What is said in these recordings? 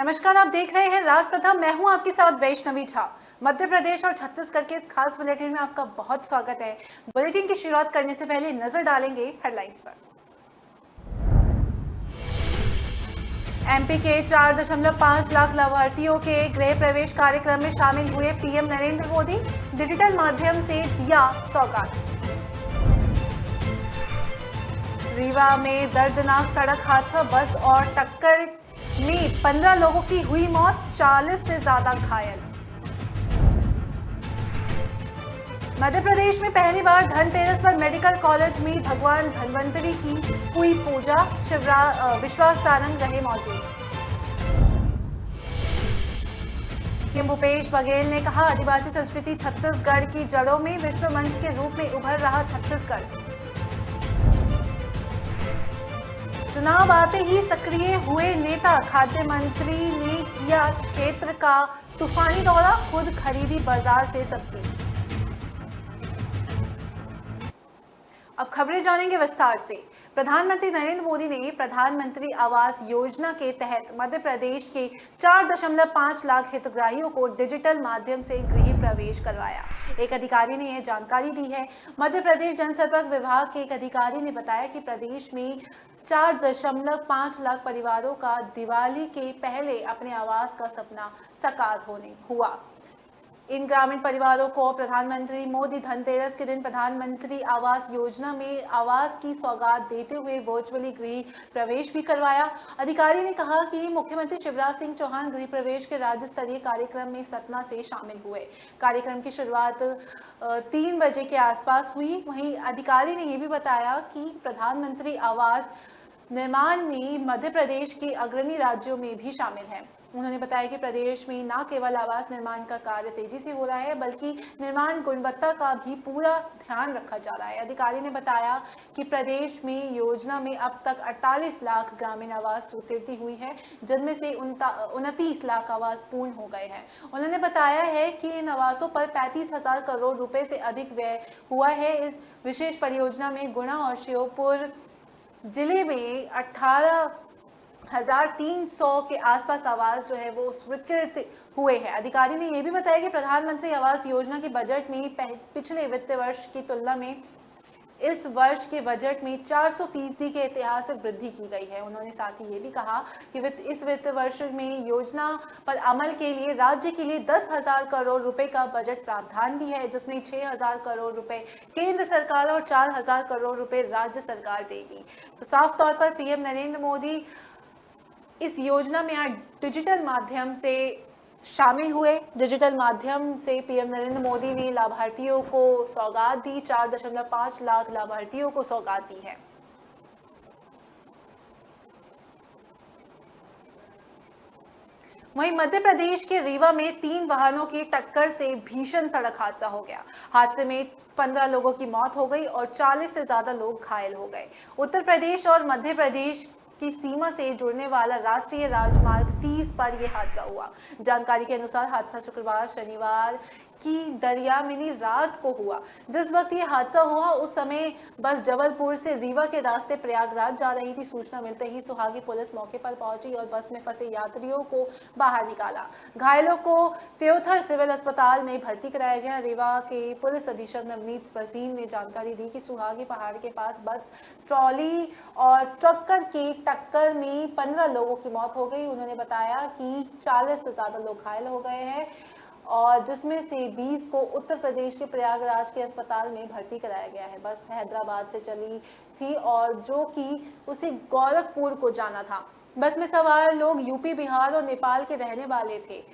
नमस्कार, आप देख रहे हैं राज प्रथम। मैं हूं आपके साथ वैष्णवी झा। मध्य प्रदेश और छत्तीसगढ़ के इस खास बुलेटिन में आपका बहुत स्वागत है। बुलेटिन की शुरुआत करने से पहले नजर डालेंगे हेडलाइंस पर। एमपी के 4.5 लाख लाभार्थियों के गृह प्रवेश कार्यक्रम में शामिल हुए पीएम नरेंद्र मोदी। डिजिटल माध्यम से दिया सौगात। रीवा में दर्दनाक सड़क हादसा, बस और टक्कर में 15 लोगों की हुई मौत, 40 से ज्यादा घायल। मध्य प्रदेश में पहली बार धनतेरस पर मेडिकल कॉलेज में भगवान धन्वंतरी की हुई पूजा, विश्वास सारंग रहे मौजूद। सीएम भूपेश बघेल ने कहा, आदिवासी संस्कृति छत्तीसगढ़ की जड़ों में, विश्व मंच के रूप में उभर रहा छत्तीसगढ़। चुनाव आते ही सक्रिय हुए नेता, खाद्य मंत्री ने किया क्षेत्र का तूफानी दौरा, खुद खरीदी बाजार से सब्जी। अब खबरें जानेंगे विस्तार से। प्रधानमंत्री नरेंद्र मोदी ने प्रधानमंत्री आवास योजना के तहत मध्य प्रदेश के 4.5 लाख हितग्राहियों को डिजिटल माध्यम से गृह प्रवेश करवाया। एक अधिकारी ने यह जानकारी दी है। मध्य प्रदेश जनसंपर्क विभाग के एक अधिकारी ने बताया कि प्रदेश में 4.5 लाख परिवारों का दिवाली के पहले अपने आवास का सपना साकार होने हुआ। इन ग्रामीण परिवारों को प्रधानमंत्री मोदी धनतेरस के दिन प्रधानमंत्री आवास योजना में आवास की सौगात देते हुए वर्चुअली गृह प्रवेश भी करवाया। अधिकारी ने कहा कि मुख्यमंत्री शिवराज सिंह चौहान गृह प्रवेश के राज्य स्तरीय कार्यक्रम में सतना से शामिल हुए। कार्यक्रम की शुरुआत 3 बजे के आसपास हुई। वहीं अधिकारी ने यह भी बताया कि प्रधानमंत्री आवास निर्माण में मध्य प्रदेश के अग्रणी राज्यों में भी शामिल है। उन्होंने बताया कि प्रदेश में न केवल आवास निर्माण का कार्य तेजी से हो रहा है, बल्कि निर्माण गुणवत्ता का भी पूरा ध्यान रखा जा रहा है। अधिकारी ने बताया कि प्रदेश में योजना में अब तक 48 लाख ग्रामीण आवास स्वीकृति हुई है, जिनमें से 29 लाख आवास पूर्ण हो गए हैं। उन्होंने बताया है कि इन आवासों पर 35,000 करोड़ रुपए से अधिक व्यय हुआ है। इस विशेष परियोजना में गुना और श्योपुर जिले में 18,300 के आसपास आवास जो है वो स्वीकृत हुए हैं। अधिकारी ने यह भी बताया कि प्रधानमंत्री आवास योजना के बजट में पिछले वित्त वर्ष की तुलना में इस वर्ष के बजट में 400% के ऐतिहासिक वृद्धि की गई है। उन्होंने साथ ही ये भी कहा कि इस वित्त वर्ष में योजना पर अमल के लिए राज्य के लिए 10,000 करोड़ रुपए का बजट प्रावधान भी है, जिसमें 6,000 करोड़ रुपए केंद्र सरकार और 4,000 करोड़ रुपए राज्य सरकार देगी। तो साफ तौर पर पीएम नरेंद्र मोदी इस योजना में आज डिजिटल माध्यम से शामिल हुए। डिजिटल माध्यम से पीएम नरेंद्र मोदी ने लाभार्थियों को सौगात दी। 4.5 लाख लाभार्थियों को सौगात दी है। वहीं मध्य प्रदेश के रीवा में 3 वाहनों की टक्कर से भीषण सड़क हादसा हो गया। हादसे में 15 लोगों की मौत हो गई और 40 से ज्यादा लोग घायल हो गए। उत्तर प्रदेश और मध्य प्रदेश की सीमा से जुड़ने वाला राष्ट्रीय राजमार्ग 30 पर यह हादसा हुआ। जानकारी के अनुसार हादसा शुक्रवार शनिवार की दरियामिनी रात को हुआ। जिस वक्त ये हादसा हुआ उस समय बस जबलपुर से रीवा के रास्ते प्रयागराज जा रही थी। सूचना मिलते ही सुहागी पुलिस मौके पर पहुंची और बस में फंसे यात्रियों को बाहर निकाला। घायलों को त्योथर सिविल अस्पताल में भर्ती कराया गया। रीवा के पुलिस अधीक्षक नवनीत वसीम ने जानकारी दी कि सुहागी पहाड़ के पास बस ट्रॉली और ट्रकर की टक्कर में 15 लोगों की मौत हो गई। उन्होंने बताया कि 40 से ज्यादा लोग घायल हो गए हैं और जिसमें से 20 को उत्तर प्रदेश के प्रयागराज के अस्पताल में भर्ती कराया गया है। बस हैदराबाद से चली थी और जो कि उसे गोरखपुर को जाना था। बस में सवार लोग यूपी, बिहार और नेपाल के रहने वाले थे।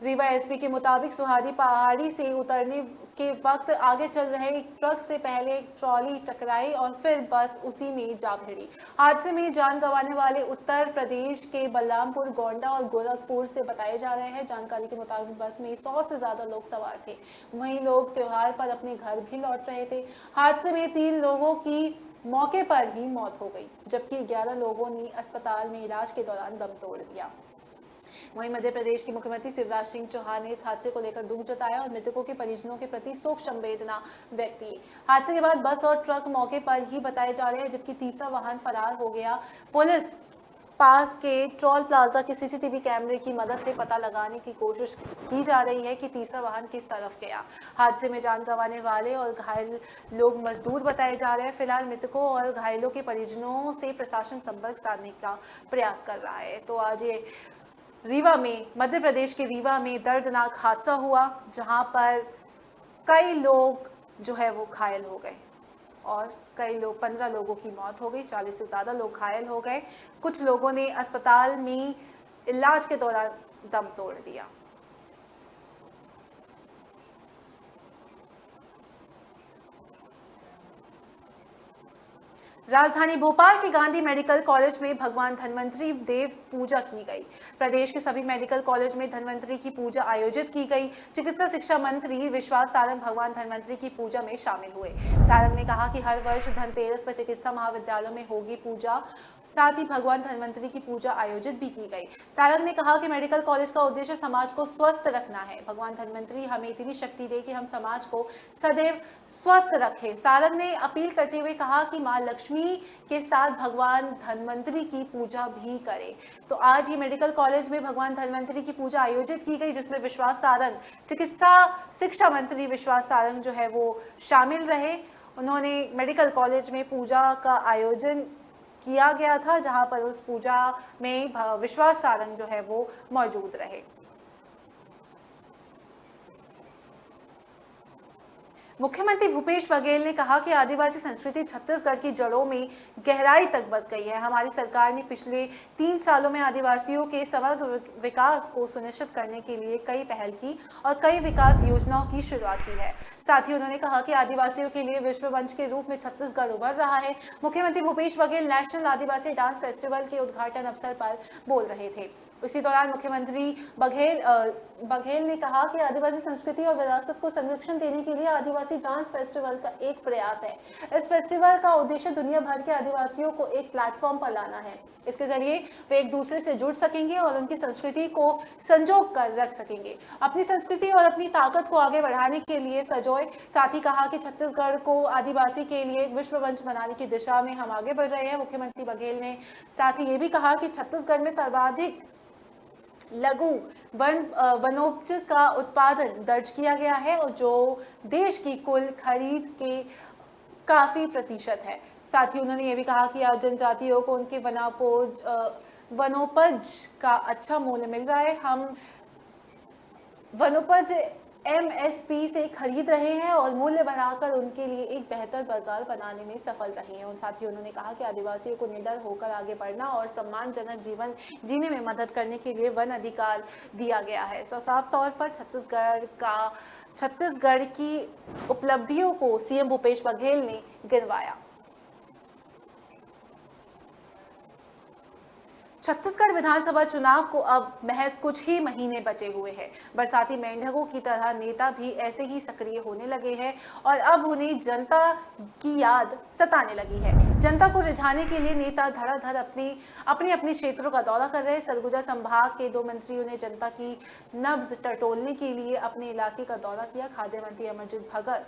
रीवा एसपी के मुताबिक सुहागी पहाड़ी से उतरने के वक्त आगे चल रहे एक ट्रक से पहले एक ट्रॉली टकराई और फिर बस उसी में जा भिड़ी। हादसे में जान गंवाने वाले उत्तर प्रदेश के बलरामपुर, गोंडा और गोरखपुर से बताए जा रहे हैं। जानकारी के मुताबिक बस में 100 से ज्यादा लोग सवार थे। वहीं लोग त्योहार पर अपने घर भी लौट रहे थे। हादसे में 3 लोगों की मौके पर ही मौत हो गई, जबकि 11 लोगों ने अस्पताल में इलाज के दौरान दम तोड़ दिया। वहीं मध्य प्रदेश के मुख्यमंत्री शिवराज सिंह चौहान ने इस हादसे को लेकर दुख जताया और मृतकों के परिजनों के प्रति शोक संवेदना व्यक्त की। हादसे के बाद बस और ट्रक मौके पर ही बताए जा रहे हैं, जबकि तीसरा वाहन फरार हो गया। पुलिस पास के टोल प्लाजा के सीसीटीवी कैमरे की मदद से पता लगाने की कोशिश की जा रही है कि तीसरा वाहन किस तरफ गया। हादसे में जान गंवाने वाले और घायल लोग मजदूर बताए जा रहे हैं। फिलहाल मृतकों और घायलों के परिजनों से प्रशासन संपर्क साधने का प्रयास कर रहा है। तो आज ये रीवा में, मध्य प्रदेश के रीवा में दर्दनाक हादसा हुआ, जहां पर कई लोग जो है वो घायल हो गए और कई लोग 15 लोगों की मौत हो गई, 40 से ज़्यादा लोग घायल हो गए। कुछ लोगों ने अस्पताल में इलाज के दौरान दम तोड़ दिया। राजधानी भोपाल के गांधी मेडिकल कॉलेज में भगवान धन्वंतरी देव पूजा की गई। प्रदेश के सभी मेडिकल कॉलेज में धन्वंतरी की पूजा आयोजित की गई। चिकित्सा शिक्षा मंत्री विश्वास सारंग भगवान धन्वंतरी की पूजा में शामिल हुए। सारंग ने कहा कि हर वर्ष धनतेरस पर चिकित्सा महाविद्यालयों में होगी पूजा, साथ ही भगवान धन्वंतरी की पूजा आयोजित भी की गई। सारंग ने कहा कि मेडिकल कॉलेज का उद्देश्य समाज को स्वस्थ रखना है। भगवान धन्वंतरी हमें इतनी शक्ति दे कि हम समाज को सदैव स्वस्थ रखें। सारंग ने अपील करते हुए कहा कि मां लक्ष्मी के साथ भगवान धन्वंतरी की पूजा भी करें। तो आज ये मेडिकल कॉलेज में भगवान धन्वंतरी की पूजा आयोजित की गई, जिसमें विश्वास सारंग, चिकित्सा शिक्षा मंत्री विश्वास सारंग जो है वो शामिल रहे। उन्होंने मेडिकल कॉलेज में पूजा का आयोजन किया गया था, जहां पर उस पूजा में विश्वास सारंग जो है वो मौजूद रहे। मुख्यमंत्री भूपेश बघेल ने कहा कि आदिवासी संस्कृति छत्तीसगढ़ की जड़ों में गहराई तक बस गई है। हमारी सरकार ने पिछले 3 सालों में आदिवासियों के समग्र विकास को सुनिश्चित करने के लिए कई पहल की और कई विकास योजनाओं की शुरुआत की है। साथ ही उन्होंने कहा कि आदिवासियों के लिए विश्व मंच के रूप में छत्तीसगढ़ उभर रहा है। मुख्यमंत्री भूपेश बघेल नेशनल आदिवासी डांस फेस्टिवल के उद्घाटन अवसर पर बोल रहे थे। इसी दौरान मुख्यमंत्री बघेल ने कहा कि आदिवासी संस्कृति और विरासत को संरक्षण देने के लिए आदिवासी डांस फेस्टिवल का एक प्रयास है। इस फेस्टिवल का उद्देश्य दुनिया भर के आदिवासियों को एक प्लेटफॉर्म पर लाना है। इसके जरिए वे एक दूसरे से जुड़ सकेंगे और उनकी संस्कृति को संजो कर रख सकेंगे, अपनी संस्कृति और अपनी ताकत को आगे बढ़ाने के लिए सजोए। साथ ही कहा कि छत्तीसगढ़ को आदिवासी के लिए एक मंच बनाने की दिशा में हम आगे बढ़ रहे हैं। मुख्यमंत्री बघेल ने साथ ही ये भी कहा कि छत्तीसगढ़ में सर्वाधिक लघु वनोपज का उत्पादन दर्ज किया गया है और जो देश की कुल खरीद के काफी प्रतिशत है। साथ ही उन्होंने ये भी कहा कि आज जनजातियों को उनके वनोपज का अच्छा मूल्य मिल रहा है। हम वनोपज MSP से खरीद रहे हैं और मूल्य बढ़ाकर उनके लिए एक बेहतर बाजार बनाने में सफल रहे हैं। और साथ ही उन्होंने कहा कि आदिवासियों को निडर होकर आगे बढ़ना और सम्मानजनक जीवन जीने में मदद करने के लिए वन अधिकार दिया गया है। तो साफ तौर पर छत्तीसगढ़ की उपलब्धियों को सीएम भूपेश बघेल ने गिनवाया। छत्तीसगढ़ विधानसभा चुनाव को अब महज कुछ ही महीने बचे हुए हैं। बरसाती मेंढकों की तरह नेता भी ऐसे ही सक्रिय होने लगे हैं और अब उन्हें जनता की याद सताने लगी है। जनता को रिझाने के लिए नेता धड़ाधड़ अपने क्षेत्रों का दौरा कर रहे हैं। सरगुजा संभाग के 2 मंत्रियों ने जनता की नब्ज टटोलने के लिए अपने इलाके का दौरा किया। खाद्य मंत्री अमरजीत भगत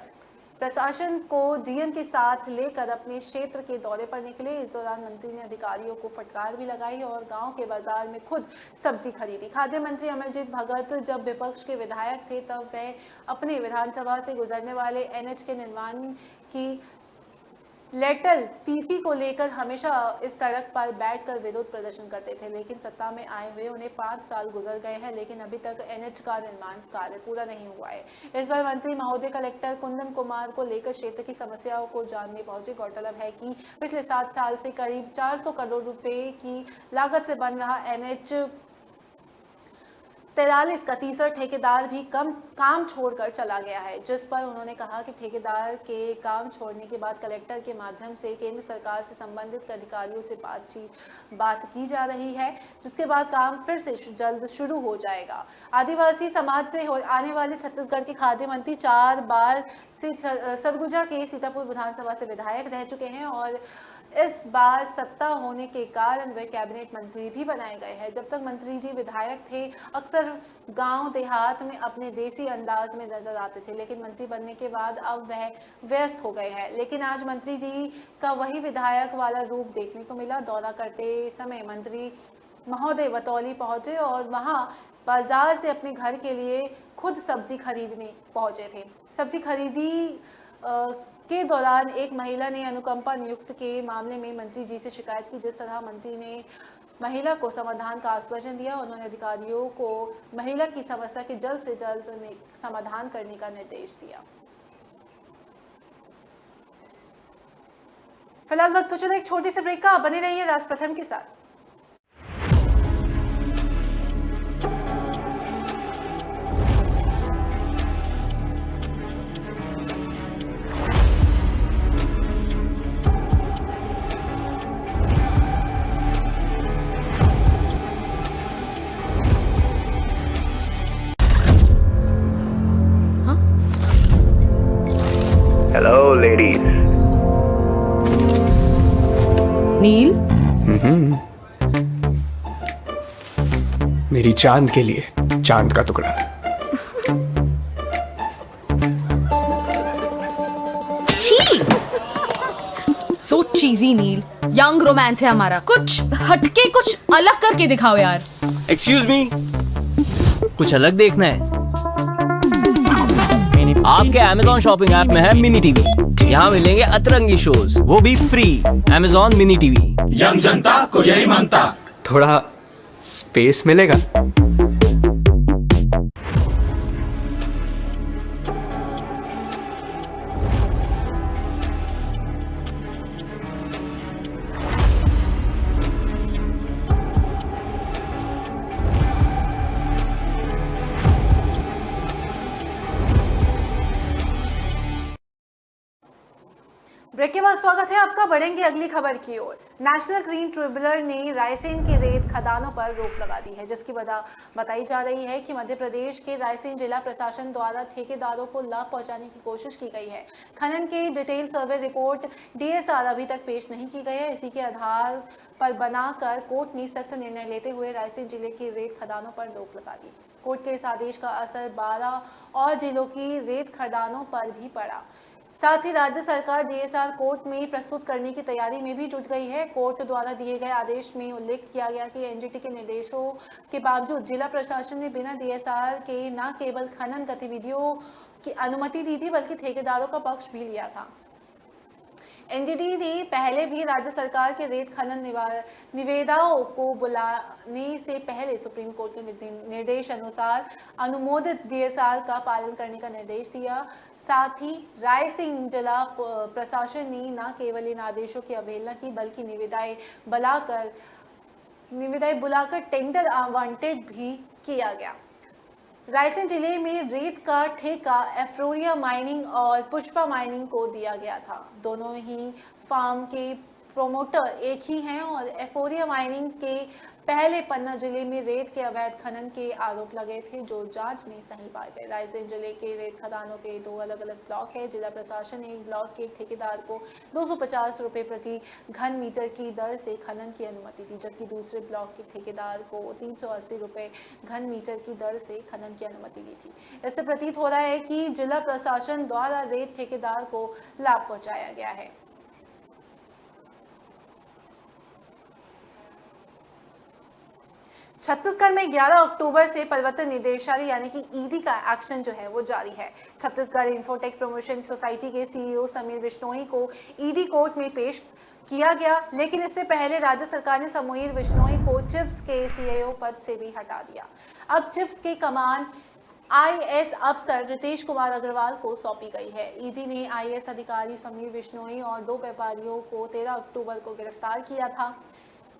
प्रशासन को डीएम के साथ लेकर अपने क्षेत्र के दौरे पर निकले। इस दौरान मंत्री ने अधिकारियों को फटकार भी लगाई और गांव के बाजार में खुद सब्जी खरीदी। खाद्य मंत्री अमरजीत भगत जब विपक्ष के विधायक थे तब वह अपने विधानसभा से गुजरने वाले NH के निर्माण की लेटल तीफी को लेकर हमेशा इस सड़क पर बैठकर विरोध प्रदर्शन करते थे, लेकिन सत्ता में आए हुए उन्हें 5 साल गुजर गए हैं, लेकिन अभी तक NH का निर्माण कार्य पूरा नहीं हुआ है। इस बार मंत्री महोदय कलेक्टर कुंदन कुमार को लेकर क्षेत्र की समस्याओं को जानने पहुंचे। गौरतलब है कि पिछले 7 साल से करीब 400 करोड़ रुपए की लागत से बन रहा NH 43 का तीसरा ठेकेदार भी काम छोड़कर चला गया है, जिस पर उन्होंने कहा कि ठेकेदार के काम छोड़ने के बाद कलेक्टर के माध्यम से केंद्र सरकार से संबंधित अधिकारियों से बात की जा रही है, जिसके बाद काम फिर से जल्द शुरू हो जाएगा। आदिवासी समाज से आने वाले छत्तीसगढ़ के खाद्य मंत्री 4 बार से सरगुजा के सीतापुर विधानसभा से विधायक रह चुके हैं और इस बार सत्ता होने के कारण वे कैबिनेट मंत्री भी बनाए गए हैं। जब तक मंत्री जी विधायक थे, अक्सर गांव देहात में अपने देसी अंदाज में नजर आते थे, लेकिन मंत्री बनने के बाद अब वह व्यस्त हो गए हैं। लेकिन आज मंत्री जी का वही विधायक वाला रूप देखने को मिला। दौरा करते समय मंत्री महोदय वतौली पहुंचे और वहां बाजार से अपने घर के लिए खुद सब्जी खरीदने पहुंचे थे। सब्जी खरीदी के दौरान एक महिला ने अनुकंपा नियुक्त के मामले में मंत्री जी से शिकायत की। जिस तरह मंत्री ने महिला को समाधान का आश्वासन दिया, उन्होंने अधिकारियों को महिला की समस्या के जल्द से जल्द समाधान करने का निर्देश दिया। फिलहाल वक्त हो चला एक छोटी सी ब्रेक का। बने रहिए राज प्रथम के साथ। Hello, ladies. नील, मेरी चांद के लिए चांद का टुकड़ा। सो चीजी नील। यंग रोमांस है हमारा, कुछ हटके कुछ अलग करके दिखाओ यार। एक्सक्यूज मी, कुछ अलग देखना है? आपके Amazon शॉपिंग ऐप में है मिनी टीवी। यहाँ मिलेंगे अतरंगी शोज, वो भी free. Amazon mini TV. Young जनता को यही मानता। थोड़ा स्पेस मिलेगा? ब्रेक के बाद स्वागत है आपका। बढ़ेंगे अगली खबर की ओर। नेशनल ग्रीन ट्रिब्यूनल ने रायसेन की रेत खदानों पर रोक लगा दी है, जिसकी बताई जा रही है कि मध्य प्रदेश के रायसेन जिला प्रशासन द्वारा ठेकेदारों को लाभ पहुंचाने की कोशिश की गई है। खनन की डिटेल सर्वे रिपोर्ट डीएसआर अभी तक पेश नहीं की गई है। इसी के आधार पर बनाकर कोर्ट ने सख्त निर्णय लेते हुए रायसेन जिले की रेत खदानों पर रोक लगा दी। कोर्ट के इस आदेश का असर 12 और जिलों की रेत खदानों पर भी पड़ा। साथ ही राज्य सरकार डीएसआर कोर्ट में प्रस्तुत करने की तैयारी में भी जुट गई है। कोर्ट द्वारा दिए गए आदेश में उल्लेख किया गया कि एनजीटी के निर्देशों के बावजूद जिला प्रशासन ने बिना डीएसआर के न केवल खनन गतिविधियों की अनुमति दी थी, बल्कि ठेकेदारों का पक्ष भी लिया था। एनजीटी ने पहले भी राज्य सरकार के रेत खनन निविदाओं को बुलाने से पहले सुप्रीम कोर्ट के निर्देश अनुसार अनुमोदित डीएसआर का पालन करने का निर्देश दिया। साथ ही रायसेन जिला प्रशासन ने न केवल इन आदेशों की अवहेलना की, बल्कि निविदाएं बुलाकर टेंडर आवंटित भी किया गया। रायसेन जिले में रेत का ठेका एफ्रोरिया माइनिंग और पुष्पा माइनिंग को दिया गया था। दोनों ही फार्म के प्रोमोटर एक ही हैं और एफ्रोरिया माइनिंग के पहले पन्ना जिले में रेत के अवैध खनन के आरोप लगे थे, जो जांच में सही पाए गए। रायसेन जिले के रेत खदानों के 2 अलग अलग ब्लॉक है। जिला प्रशासन ने एक ब्लॉक के ठेकेदार को 250 रुपये प्रति घन मीटर की दर से खनन की अनुमति दी, जबकि दूसरे ब्लॉक के ठेकेदार को 380 रुपये घन मीटर की दर से खनन की अनुमति दी थी। इससे प्रतीत हो रहा है कि जिला प्रशासन द्वारा रेत ठेकेदार को लाभ पहुंचाया गया है। छत्तीसगढ़ में 11 अक्टूबर से परिवर्तन निदेशालय यानी कि ईडी का एक्शन जो है वो जारी है। छत्तीसगढ़ इन्फोटेक प्रमोशन सोसाइटी के सीईओ समीर बिश्नोई को ईडी कोर्ट में पेश किया गया, लेकिन इससे पहले राज्य सरकार ने समीर बिश्नोई को चिप्स के सीईओ पद से भी हटा दिया। अब चिप्स के कमान आईएएस अफसर रितेश कुमार अग्रवाल को सौंपी गई है। ईडी ने आईएएस अधिकारी समीर बिश्नोई और 2 व्यापारियों को 13 अक्टूबर को गिरफ्तार किया था।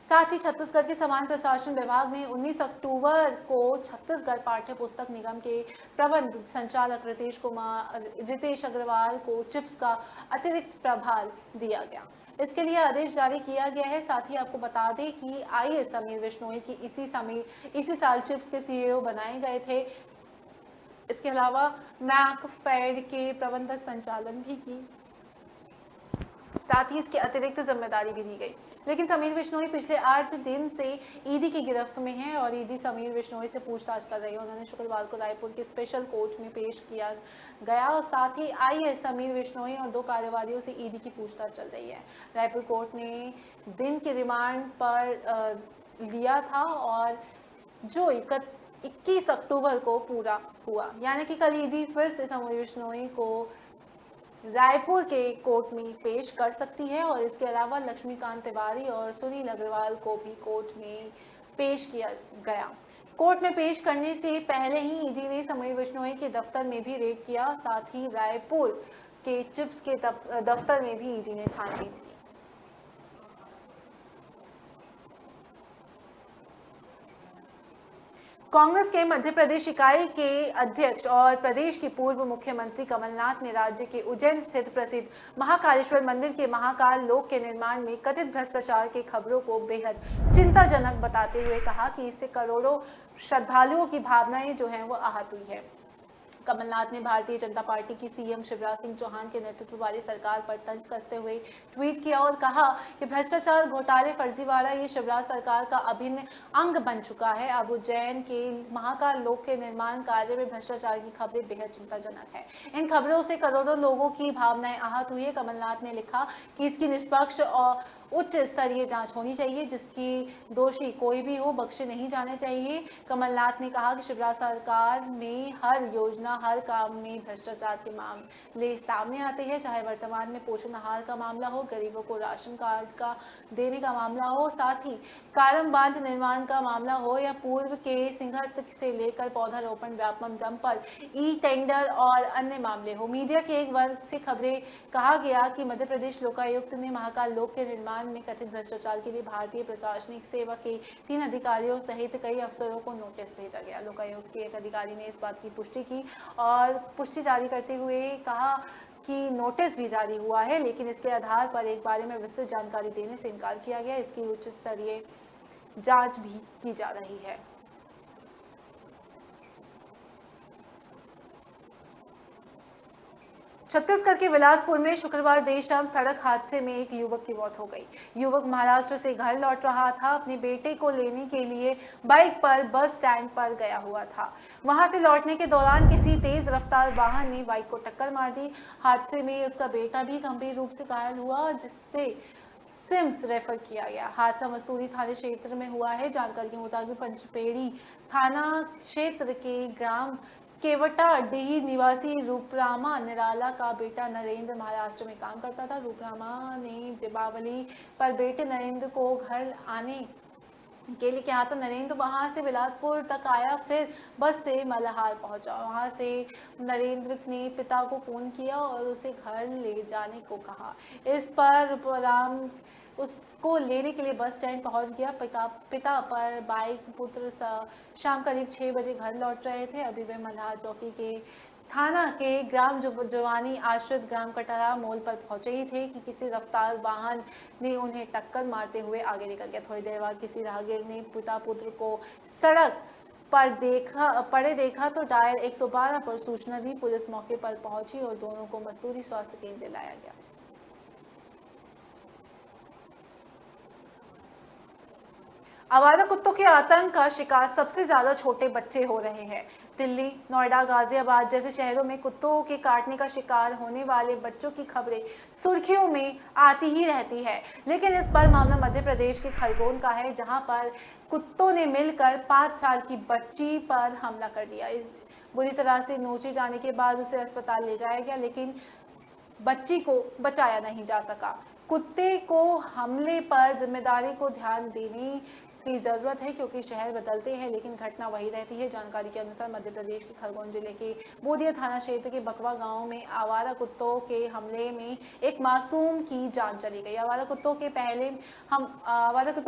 साथ ही छत्तीसगढ़ के समान प्रशासन विभाग ने 19 अक्टूबर को छत्तीसगढ़ पाठ्य पुस्तक निगम के प्रबंध संचालक रितेश अग्रवाल को चिप्स का अतिरिक्त प्रभार दिया गया। इसके लिए आदेश जारी किया गया है। साथ ही आपको बता दें कि आईएएस समीर बिश्नोई की इसी साल चिप्स के सीईओ बनाए गए थे। इसके अलावा मैकफेड के प्रबंधक संचालन भी की। साथ ही इसकी अतिरिक्त जिम्मेदारी भी दी गई। लेकिन समीर बिश्नोई पिछले 8 दिन से ईडी की गिरफ्त में है और ईडी समीर बिश्नोई से पूछताछ कर रही है। उन्होंने शुक्रवार को रायपुर के स्पेशल कोर्ट में पेश किया गया और साथ ही आईएएस समीर बिश्नोई और 2 कार्यवादियों से ईडी की पूछताछ चल रही है। रायपुर कोर्ट ने दिन के रिमांड पर लिया था और जो 21 अक्टूबर को पूरा हुआ, यानी कि कल ईडी फिर से समीर बिश्नोई को रायपुर के कोर्ट में पेश कर सकती है और इसके अलावा लक्ष्मीकांत तिवारी और सुनील अग्रवाल को भी कोर्ट में पेश किया गया। कोर्ट में पेश करने से पहले ही ईडी ने समीर बिश्नोई के दफ्तर में भी रेड किया, साथ ही रायपुर के चिप्स के दफ्तर में भी ईडी ने छानबीन की। कांग्रेस के मध्य प्रदेश इकाई के अध्यक्ष और प्रदेश के पूर्व मुख्यमंत्री कमलनाथ ने राज्य के उज्जैन स्थित प्रसिद्ध महाकालेश्वर मंदिर के महाकाल लोक के निर्माण में कथित भ्रष्टाचार की खबरों को बेहद चिंताजनक बताते हुए कहा कि इससे करोड़ों श्रद्धालुओं की भावनाएं जो हैं वो आहत हुई है। कमलनाथ ने भारतीय जनता पार्टी की सीएम शिवराज सिंह चौहान के नेतृत्व वाली सरकार पर तंज कसते हुए ट्वीट किया और कहा कि भ्रष्टाचार, घोटाले, फर्जीवाड़ा ये शिवराज सरकार का अभिन्न अंग बन चुका है। अब उज्जैन के महाकाल लोक के निर्माण कार्य में भ्रष्टाचार की खबरें बेहद चिंताजनक है। इन खबरों से करोड़ों लोगों की भावनाएं आहत हुई है। कमलनाथ ने लिखा कि इसकी निष्पक्ष और उच्च स्तरीय जांच होनी चाहिए, जिसकी दोषी कोई भी हो बख्शे नहीं जाने चाहिए। कमलनाथ ने कहा कि शिवराज सरकार में हर योजना, हर काम में भ्रष्टाचार के मामले सामने आते हैं, चाहे वर्तमान में पोषण आहार का मामला हो, गरीबों को राशन कार्ड का देने का मामला हो, साथ ही कारम बांध निर्माण का मामला हो या पूर्व के सिंहस्थ से लेकर पौधारोपण, व्यापम डंपर, ई टेंडर और अन्य मामले हो। मीडिया के एक वर्ग से खबरें कहा गया कि मध्य प्रदेश लोकायुक्त ने महाकाल लोक के निर्माण में कथित भ्रष्टाचार के लिए भारतीय प्रशासनिक सेवा के 3 अधिकारियों सहित कई अफसरों को नोटिस भेजा गया। लोकायुक्त के एक अधिकारी ने इस बात की पुष्टि की और पुष्टि जारी करते हुए कहा कि नोटिस भी जारी हुआ है, लेकिन इसके आधार पर एक बारे में विस्तृत जानकारी देने से इनकार किया गया। इसकी उच्च स्तरीय जांच भी की जा रही है। छत्तीसगढ़ के बिलासपुर में शुक्रवार देर शाम सड़क हादसे में एक युवक की मौत हो गई। युवक महाराष्ट्र से घर लौट रहा था। अपने बेटे को लेने के लिए बाइक पर बस स्टैंड पर गया हुआ था। वहां से लौटने के दौरान किसी तेज रफ्तार वाहन ने बाइक को टक्कर मार दी। हादसे में उसका बेटा भी गंभीर रूप से घायल हुआ, जिससे सिम्स रेफर किया गया। हादसा मसूरी थाना क्षेत्र में हुआ है। जानकारी के मुताबिक पंचपेड़ी थाना क्षेत्र के ग्राम केवटा डीह निवासी रूपरामा निराला का बेटा नरेंद्र महाराष्ट्र में काम करता था। रूपरामा ने दीपावली पर बेटे नरेंद्र को घर आने के लिए कहा तो नरेंद्र वहां से बिलासपुर तक आया, फिर बस से मल्हार पहुंचा। वहां से नरेंद्र ने पिता को फोन किया और उसे घर ले जाने को कहा। इस पर रूपराम उसको लेने के लिए बस स्टैंड पहुंच गया। पिता पर बाइक पुत्र शाम करीब 6 बजे घर लौट रहे थे। अभी वे मल्हार चौकी के थाना के ग्राम जवानी आश्रित ग्राम कटरा मोल पर पहुंचे ही थे कि किसी रफ्तार वाहन ने उन्हें टक्कर मारते हुए आगे निकल गया। थोड़ी देर बाद किसी राहगीर ने पिता पुत्र को सड़क पर देखा तो डायल 112 पर सूचना दी। पुलिस मौके पर पहुंची और दोनों को मसूरी स्वास्थ्य केंद्र लाया गया। आवारा कुत्तों के आतंक का शिकार सबसे ज्यादा छोटे बच्चे हो रहे हैं। दिल्ली, नोएडा, गाजियाबाद जैसे शहरों में कुत्तों के काटने का शिकार होने वाले बच्चों की खबरें सुर्खियों में आती ही रहती है। लेकिन इस बार मामला मध्य प्रदेश के खरगोन का है, जहां पर कुत्तों ने मिलकर 5 साल की बच्ची पर हमला कर दिया। बुरी तरह से नोचे जाने के बाद उसे अस्पताल ले जाया गया, लेकिन बच्ची को बचाया नहीं जा सका। कुत्ते को हमले पर जिम्मेदारी को ध्यान देने की जरूरत है, क्योंकि शहर बदलते हैं लेकिन घटना वही रहती है। जानकारी के अनुसार मध्य प्रदेश के खरगोन जिले के बोदिया थाना क्षेत्र के बकवा गांव में आवारा कुत्तों के हमले में एक मासूम की जान चली गई। आवारा कुत्तों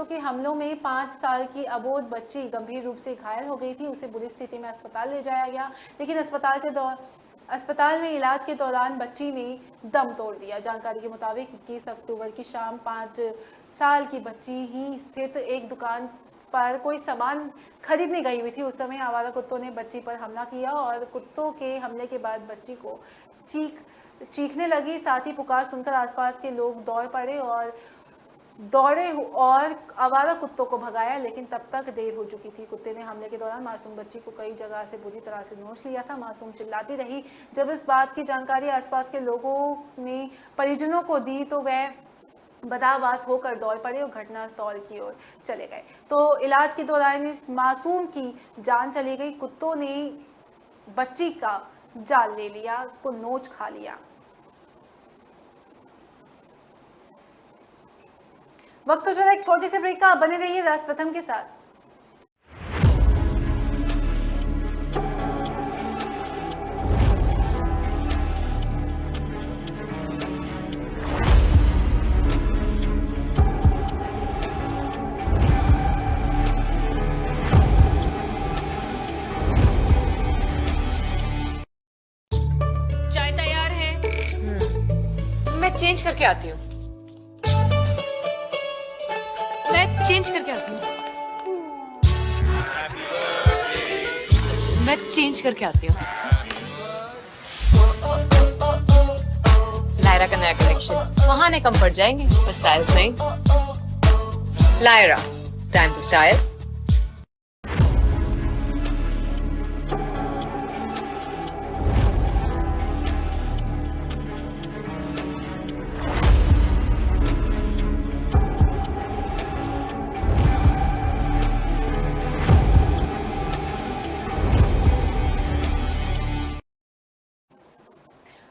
के हमलों में 5 साल की अबोध बच्ची गंभीर रूप से घायल हो गई थी। उसे बुरी स्थिति में अस्पताल ले जाया गया, लेकिन अस्पताल में इलाज के दौरान बच्ची ने दम तोड़ दिया। जानकारी के मुताबिक 21 अक्टूबर की शाम 5 साल की बच्ची ही स्थित एक दुकान पर कोई सामान खरीदने गई हुई थी। उस समय आवारा कुत्तों ने बच्ची पर हमला किया और कुत्तों के हमले के बाद बच्ची को चीख चीखने लगी। साथ ही पुकार सुनकर आसपास के लोग दौड़े और आवारा कुत्तों को भगाया, लेकिन तब तक देर हो चुकी थी। कुत्ते ने हमले के दौरान मासूम बच्ची को कई जगह से बुरी तरह से नोच लिया था। मासूम चिल्लाती रही। जब इस बात की जानकारी आसपास के लोगों ने परिजनों को दी तो वह बदावास होकर दौड़ पड़े और घटनास्थल की ओर चले गए। तो इलाज के दौरान इस मासूम की जान चली गई। कुत्तों ने बच्ची का जान ले लिया, उसको नोच खा लिया। वक्त हो चला एक छोटे से ब्रेक का। बने रहिए राष्ट्र प्रथम के साथ। चाय तैयार है। मैं चेंज करके आती हूँ। चेंज करके आती हूँ। मैं चेंज करके आती हूँ। लायरा का नया कलेक्शन बहाने कम पड़ जाएंगे पर स्टाइल्स नहीं। Lyra, time to style.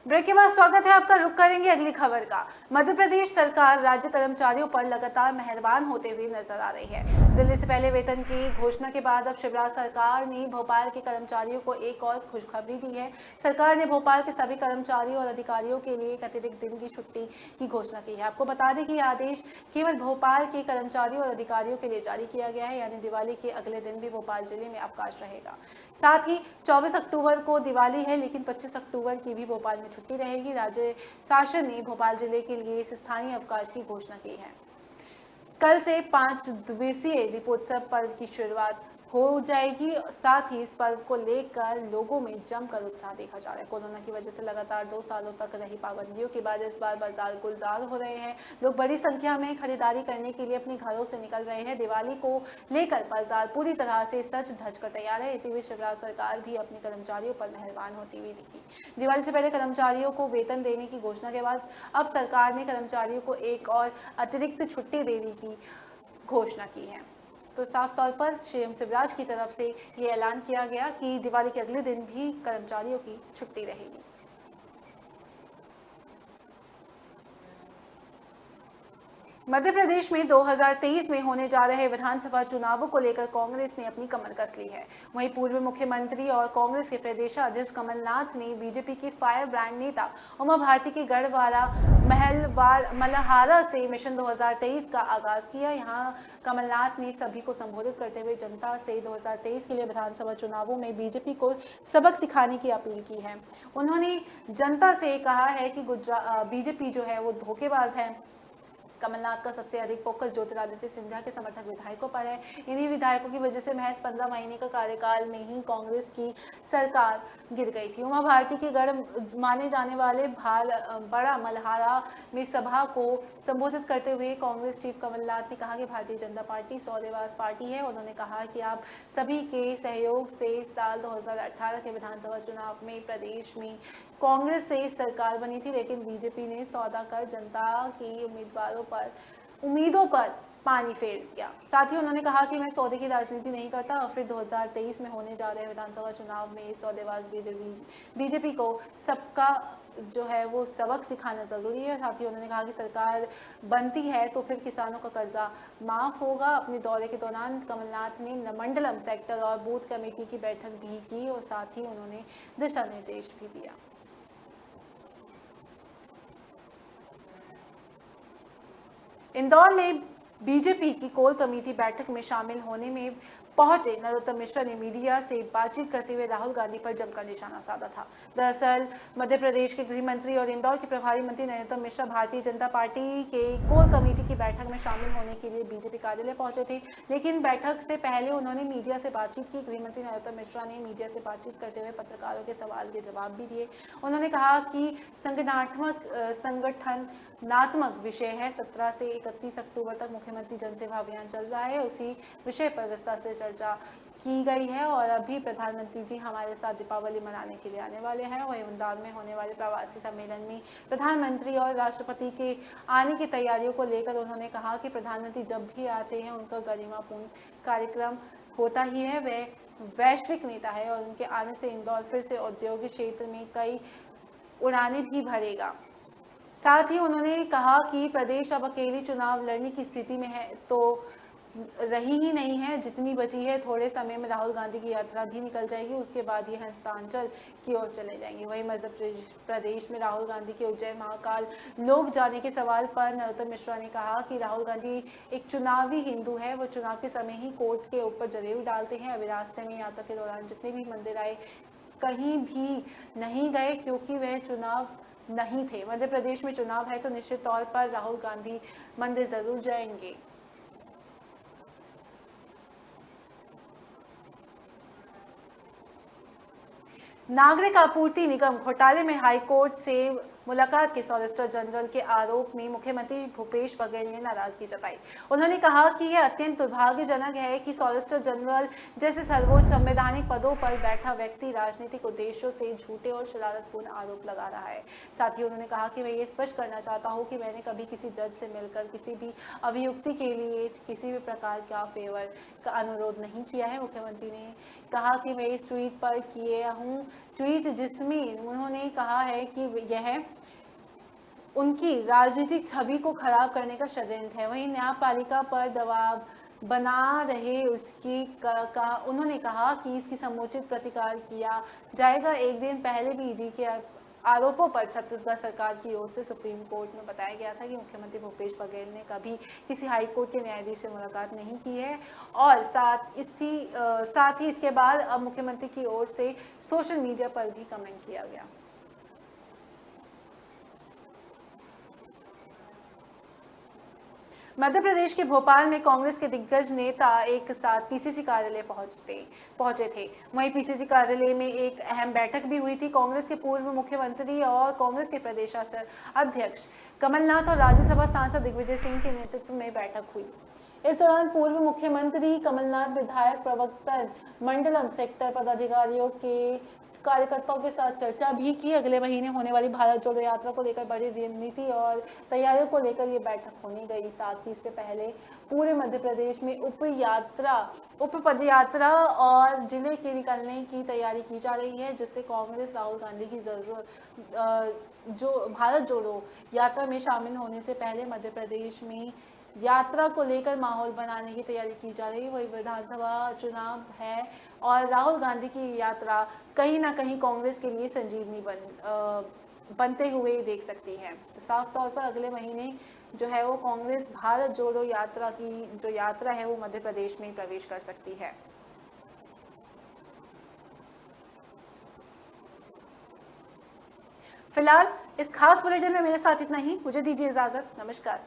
Break के बाद स्वागत है आपका। रुक करेंगे अगली खबर का। मध्य प्रदेश सरकार राज्य कर्मचारियों पर लगातार मेहरबान होते हुए नजर आ रही है। दिल्ली से पहले वेतन की घोषणा के बाद अब शिवराज सरकार ने भोपाल के कर्मचारियों को एक और खुशखबरी दी है। सरकार ने भोपाल के सभी कर्मचारियों और अधिकारियों के लिए एक अतिरिक्त दिन की छुट्टी की घोषणा की है। आपको बता दें कि यह आदेश केवल भोपाल के कर्मचारियों और अधिकारियों के लिए जारी किया गया है, यानी दिवाली के अगले दिन भी भोपाल जिले में अवकाश रहेगा। साथ ही 24 अक्टूबर को दिवाली है, लेकिन 25 अक्टूबर की भी भोपाल में छुट्टी रहेगी। राज्य शासन ने भोपाल जिले के लिए इस स्थानीय अवकाश की घोषणा की है। कल से 5 दिवसीय दीपोत्सव पर्व की शुरुआत हो जाएगी। साथ ही इस पर्व को लेकर लोगों में जमकर उत्साह देखा जा रहा है। कोरोना की वजह से लगातार 2 सालों तक रही पाबंदियों के बाद इस बार बाजार गुलजार हो रहे हैं। लोग बड़ी संख्या में खरीदारी करने के लिए अपने घरों से निकल रहे हैं। दिवाली को लेकर बाजार पूरी तरह से सज धज कर तैयार है। इसी बीच शिवराज सरकार भी अपने कर्मचारियों पर मेहरबान होती हुई दिखी। दिवाली से पहले कर्मचारियों को वेतन देने की घोषणा के बाद अब सरकार ने कर्मचारियों को एक और अतिरिक्त छुट्टी देने की घोषणा की है। तो साफ तौर पर सीएम शिवराज की तरफ से ये ऐलान किया गया कि दिवाली के अगले दिन भी कर्मचारियों की छुट्टी रहेगी। मध्य प्रदेश में 2023 में होने जा रहे विधानसभा चुनावों को लेकर कांग्रेस ने अपनी कमर कस ली है। वहीं पूर्व मुख्यमंत्री और कांग्रेस के प्रदेशाध्यक्ष कमलनाथ ने बीजेपी के फायर ब्रांड नेता उमा भारती के गढ़वाला मल्हारा से मिशन 2023 का आगाज किया। यहां कमलनाथ ने सभी को संबोधित करते हुए जनता से 2023 के लिए विधानसभा चुनावों में बीजेपी को सबक सिखाने की अपील की है। उन्होंने जनता से कहा है कि बीजेपी जो है वो धोखेबाज है। कमलनाथ का सबसे अधिक फोकस ज्योतिरादित्य सिंधिया के समर्थक विधायकों पर है। इन्हीं विधायकों की वजह से महज 15 महीने का कार्यकाल में ही कांग्रेस की सरकार गिर गई थी। उमा भारती के गढ़ माने जाने वाले बड़ा मल्हारा में सभा को संबोधित करते हुए कांग्रेस चीफ कमलनाथ ने कहा कि भारतीय जनता पार्टी सौदेबाज पार्टी है। उन्होंने कहा कि आप सभी के सहयोग से साल 2018 के विधानसभा चुनाव में प्रदेश में कांग्रेस से सरकार बनी थी, लेकिन बीजेपी ने सौदा कर जनता की उम्मीदों पर पानी फेर दिया। साथ ही उन्होंने कहा कि मैं सौदे की राजनीति नहीं करता और फिर 2023 में होने जा रहे विधानसभा चुनाव में इस सौदेबाज बीजेपी को सबका जो है वो सबक सिखाना जरूरी है। साथ ही उन्होंने कहा कि सरकार बनती है तो फिर किसानों का कर्जा माफ होगा। अपने दौरे के दौरान कमलनाथ ने मंडलम सेक्टर और बूथ कमेटी की बैठक भी की और साथ ही उन्होंने दिशा निर्देश भी दिया। इंदौर में बीजेपी की कोर कमेटी बैठक में शामिल होने में पहुंचे नरोत्तम मिश्रा ने मीडिया से बातचीत करते हुए राहुल गांधी पर जमकर निशाना साधा था। दरअसल मध्य प्रदेश के गृह मंत्री और इंदौर के प्रभारी मंत्री नरोत्तम मिश्रा भारतीय जनता पार्टी के कोर कमेटी की बैठक में शामिल होने के लिए बीजेपी कार्यालय पहुंचे थे, लेकिन बैठक से पहले उन्होंने मीडिया से बातचीत की। गृह मंत्री नरोत्तम मिश्रा ने मीडिया से बातचीत करते हुए पत्रकारों के सवाल के जवाब भी दिए। उन्होंने कहा कि संगठनात्मक विषय है। 17 से 31 अक्टूबर तक मुख्यमंत्री जनसेवा अभियान चल रहा है, उसी विषय पर विस्तार से चर्चा की गई है और अभी प्रधानमंत्री जी हमारे साथ दीपावली मनाने के लिए आने वाले हैं। वहीं इंदौर में होने वाले प्रवासी सम्मेलन में प्रधानमंत्री और राष्ट्रपति के आने की तैयारियों को लेकर उन्होंने कहा कि प्रधानमंत्री जब भी आते हैं उनका गरिमापूर्ण कार्यक्रम होता ही है। वे वैश्विक नेता है और उनके आने से इंदौर फिर से औद्योगिक क्षेत्र में कई उड़ानें भी भरेगा। साथ ही उन्होंने कहा कि प्रदेश अब अकेले चुनाव लड़ने की स्थिति में है तो रही ही नहीं है, जितनी बची है थोड़े समय में राहुल गांधी की यात्रा भी निकल जाएगी, उसके बाद ये हस्तांचल की ओर चले जाएंगे। वहीं मध्य प्रदेश में राहुल गांधी के उज्जैन महाकाल लोक जाने के सवाल पर नरोत्तम मिश्रा ने कहा कि राहुल गांधी एक चुनावी हिंदू है, वो चुनाव के समय ही कोर्ट के ऊपर जलेबी डालते हैं। अभी रास्ते में यात्रा के दौरान जितने भी मंदिर आए कहीं भी नहीं गए क्योंकि वह चुनाव नहीं थे। मध्य प्रदेश में चुनाव है तो निश्चित तौर पर राहुल गांधी मंदिर जरूर जाएंगे। नागरिक आपूर्ति निगम घोटाले में हाईकोर्ट से मुलाकात के सॉलिसिटर जनरल के आरोप में मुख्यमंत्री भूपेश बघेल ने नाराजगी जताई। उन्होंने कहा कि यह अत्यंत दुर्भाग्यजनक है कि सॉलिसिटर जनरल जैसे सर्वोच्च संवैधानिक पदों पर बैठा व्यक्ति राजनीतिक उद्देश्यों से झूठे और शरारतपूर्ण आरोप लगा रहा है। साथ ही उन्होंने कहा कि मैं ये स्पष्ट करना चाहता हूं कि मैंने कभी किसी जज से मिलकर किसी भी अभियुक्ति के लिए किसी भी प्रकार का फेवर का अनुरोध नहीं किया है। मुख्यमंत्री ने कहा कि मैं इस ट्वीट पर किए हूँ ट्वीट जिसमें उन्होंने कहा है कि यह उनकी राजनीतिक छवि को खराब करने का षड्यंत्र है। वहीं न्यायपालिका पर दबाव बना रहे उसकी उन्होंने कहा कि इसकी समुचित प्रतिकार किया जाएगा। एक दिन पहले भी ईडी के आरोपों पर छत्तीसगढ़ सरकार की ओर से सुप्रीम कोर्ट में बताया गया था कि मुख्यमंत्री भूपेश बघेल ने कभी किसी हाई कोर्ट के न्यायाधीश से मुलाकात नहीं की है और साथ ही इसके बाद अब मुख्यमंत्री की ओर से सोशल मीडिया पर भी कमेंट किया गया। मध्य प्रदेश के भोपाल में कांग्रेस के दिग्गज नेता एक साथ पीसीसी कार्यालय पहुंचे थे। वहीं पीसीसी कार्यालय में एक अहम बैठक भी हुई थी। कांग्रेस के पूर्व मुख्यमंत्री और कांग्रेस के प्रदेश अध्यक्ष कमलनाथ और राज्यसभा सांसद दिग्विजय सिंह के नेतृत्व में बैठक हुई। इस दौरान पूर्व मुख्यमंत्री कमलनाथ विधायक प्रवक्ता मंडलम सेक्टर पदाधिकारियों के कार्यकर्ताओं के साथ चर्चा भी की। अगले महीने होने वाली भारत जोड़ो यात्रा को लेकर बड़ी रणनीति और तैयारियों को लेकर ये बैठक होने गई। साथ ही इससे पहले पूरे मध्य प्रदेश में उप पदयात्रा और जिले के निकलने की तैयारी की जा रही है, जिससे कांग्रेस राहुल गांधी की जो भारत जोड़ो यात्रा में शामिल होने से पहले मध्य प्रदेश में यात्रा को लेकर माहौल बनाने की तैयारी की जा रही है। वही विधानसभा चुनाव है और राहुल गांधी की यात्रा कहीं ना कहीं कांग्रेस के लिए संजीवनी बनते हुए देख सकती है। तो साफ तौर पर अगले महीने जो है वो कांग्रेस भारत जोड़ो यात्रा की जो यात्रा है वो मध्य प्रदेश में प्रवेश कर सकती है। फिलहाल इस खास बुलेटिन में मेरे साथ इतना ही। मुझे दीजिए इजाजत। नमस्कार।